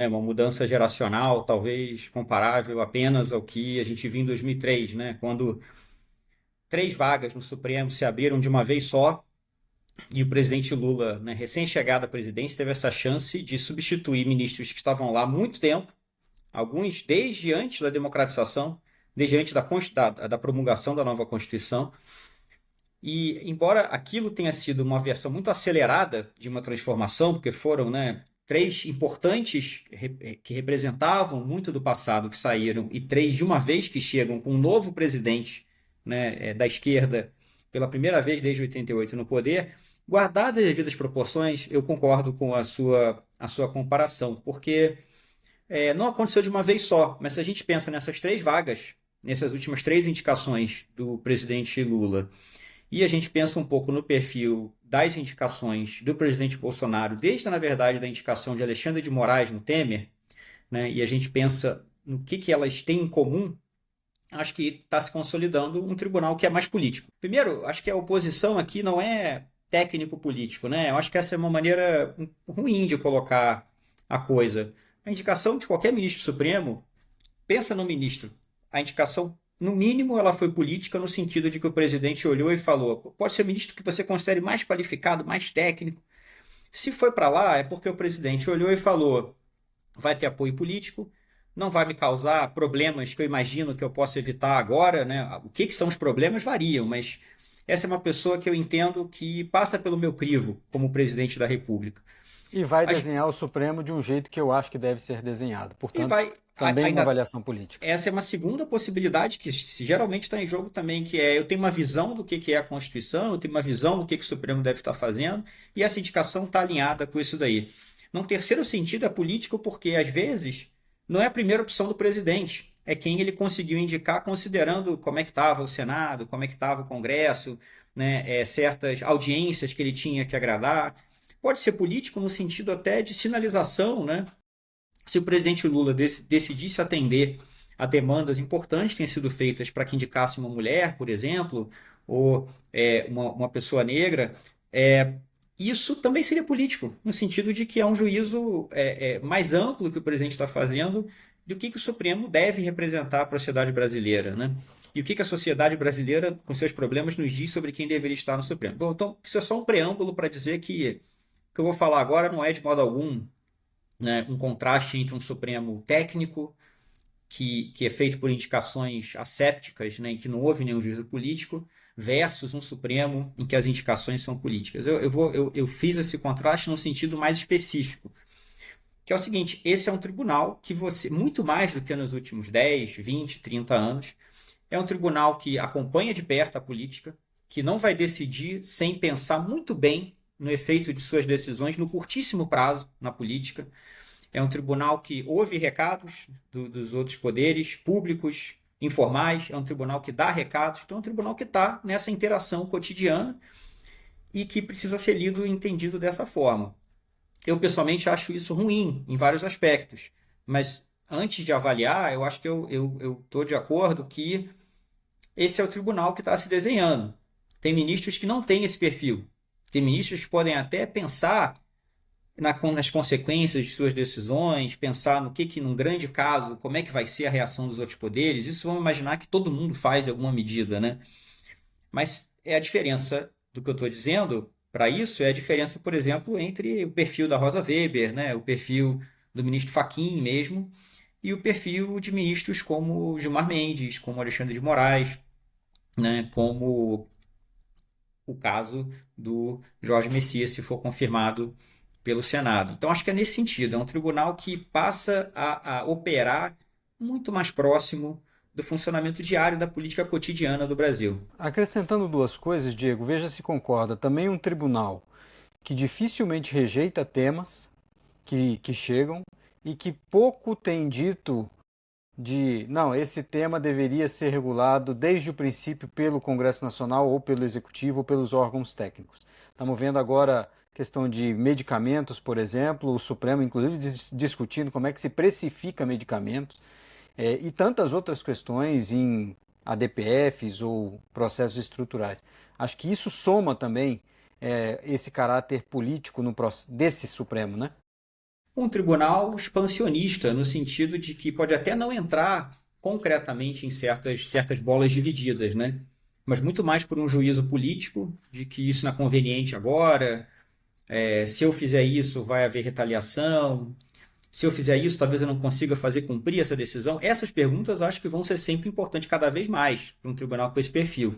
né, uma mudança geracional, talvez comparável apenas ao que a gente viu em 2003, né, quando três vagas no Supremo se abriram de uma vez só e o presidente Lula, né, recém-chegado à presidência, teve essa chance de substituir ministros que estavam lá há muito tempo, alguns desde antes da democratização, desde antes da promulgação da nova Constituição. E, embora aquilo tenha sido uma versão muito acelerada de uma transformação, porque foram, né, três importantes que representavam muito do passado que saíram, e três de uma vez que chegam com um novo presidente, né, da esquerda, pela primeira vez desde 88 no poder, guardadas as devidas proporções, eu concordo com a sua comparação, porque não aconteceu de uma vez só, mas se a gente pensa nessas três vagas, nessas últimas três indicações do presidente Lula, e a gente pensa um pouco no perfil das indicações do presidente Bolsonaro, desde, na verdade, da indicação de Alexandre de Moraes no Temer, né, e a gente pensa no que elas têm em comum, acho que está se consolidando um tribunal que é mais político. Primeiro, acho que a oposição aqui não é técnico-político, né? Eu acho que essa é uma maneira ruim de colocar a coisa. A indicação de qualquer ministro supremo, pensa no ministro. A indicação, no mínimo, ela foi política no sentido de que o presidente olhou e falou: pode ser o ministro que você considere mais qualificado, mais técnico. Se foi para lá, é porque o presidente olhou e falou: vai ter apoio político, não vai me causar problemas que eu imagino que eu possa evitar agora, né? O que são os problemas variam, mas essa é uma pessoa que eu entendo que passa pelo meu crivo como presidente da República. E vai Mas, desenhar o Supremo de um jeito que eu acho que deve ser desenhado. e Portanto, vai também uma ainda. avaliação política. Essa é uma segunda possibilidade que geralmente está em jogo também, que é eu tenho uma visão do que é a Constituição, eu tenho uma visão do que o Supremo deve estar fazendo, e essa indicação está alinhada com isso daí. Num terceiro sentido, é político porque, às vezes, não é a primeira opção do presidente, é quem ele conseguiu indicar considerando como é que estava o Senado, como é que estava o Congresso, né, certas audiências que ele tinha que agradar. Pode ser político no sentido até de sinalização, né? Se o presidente Lula decidisse atender a demandas importantes que têm sido feitas para que indicasse uma mulher, por exemplo, ou uma pessoa negra, isso também seria político, no sentido de que é um juízo mais amplo que o presidente está fazendo do que o Supremo deve representar para a sociedade brasileira, né? E o que a sociedade brasileira, com seus problemas, nos diz sobre quem deveria estar no Supremo. Bom, então, isso é só um preâmbulo para dizer que o que eu vou falar agora não é de modo algum, né, um contraste entre um Supremo técnico, que é feito por indicações assépticas, né, em que não houve nenhum juízo político, versus um Supremo em que as indicações são políticas. Eu fiz esse contraste num sentido mais específico, que é o seguinte: esse é um tribunal que você, muito mais do que nos últimos 10, 20, 30 anos, é um tribunal que acompanha de perto a política, que não vai decidir sem pensar muito bem no efeito de suas decisões no curtíssimo prazo na política. É um tribunal que ouve recados dos outros poderes públicos, informais, é um tribunal que dá recados, então é um tribunal que está nessa interação cotidiana e que precisa ser lido e entendido dessa forma. Eu, pessoalmente, acho isso ruim em vários aspectos, mas antes de avaliar, eu acho que eu estou de acordo que esse é o tribunal que está se desenhando. Tem ministros que não têm esse perfil. Tem ministros que podem até pensar nas consequências de suas decisões, pensar no que num grande caso, como é que vai ser a reação dos outros poderes. Isso vamos imaginar que todo mundo faz em alguma medida, né? Mas é a diferença do que eu estou dizendo para isso, é a diferença, por exemplo, entre o perfil da Rosa Weber, né? O perfil do ministro Fachin mesmo, e o perfil de ministros como Gilmar Mendes, como Alexandre de Moraes, né? Como o caso do Jorge Messias, se for confirmado pelo Senado. Então, acho que é nesse sentido. É um tribunal que passa a operar muito mais próximo do funcionamento diário da política cotidiana do Brasil. Acrescentando duas coisas, Diego, veja se concorda. Também um tribunal que dificilmente rejeita temas que chegam e que pouco tem dito de, não, esse tema deveria ser regulado desde o princípio pelo Congresso Nacional ou pelo Executivo ou pelos órgãos técnicos. Estamos vendo agora questão de medicamentos, por exemplo, o Supremo inclusive discutindo como é que se precifica medicamentos, e tantas outras questões em ADPFs ou processos estruturais. Acho que isso soma também esse caráter político desse Supremo, né? Um tribunal expansionista, no sentido de que pode até não entrar concretamente em certas bolas divididas, né? Mas muito mais por um juízo político, de que isso não é conveniente agora, se eu fizer isso vai haver retaliação, se eu fizer isso talvez eu não consiga fazer cumprir essa decisão. Essas perguntas acho que vão ser sempre importantes cada vez mais para um tribunal com esse perfil.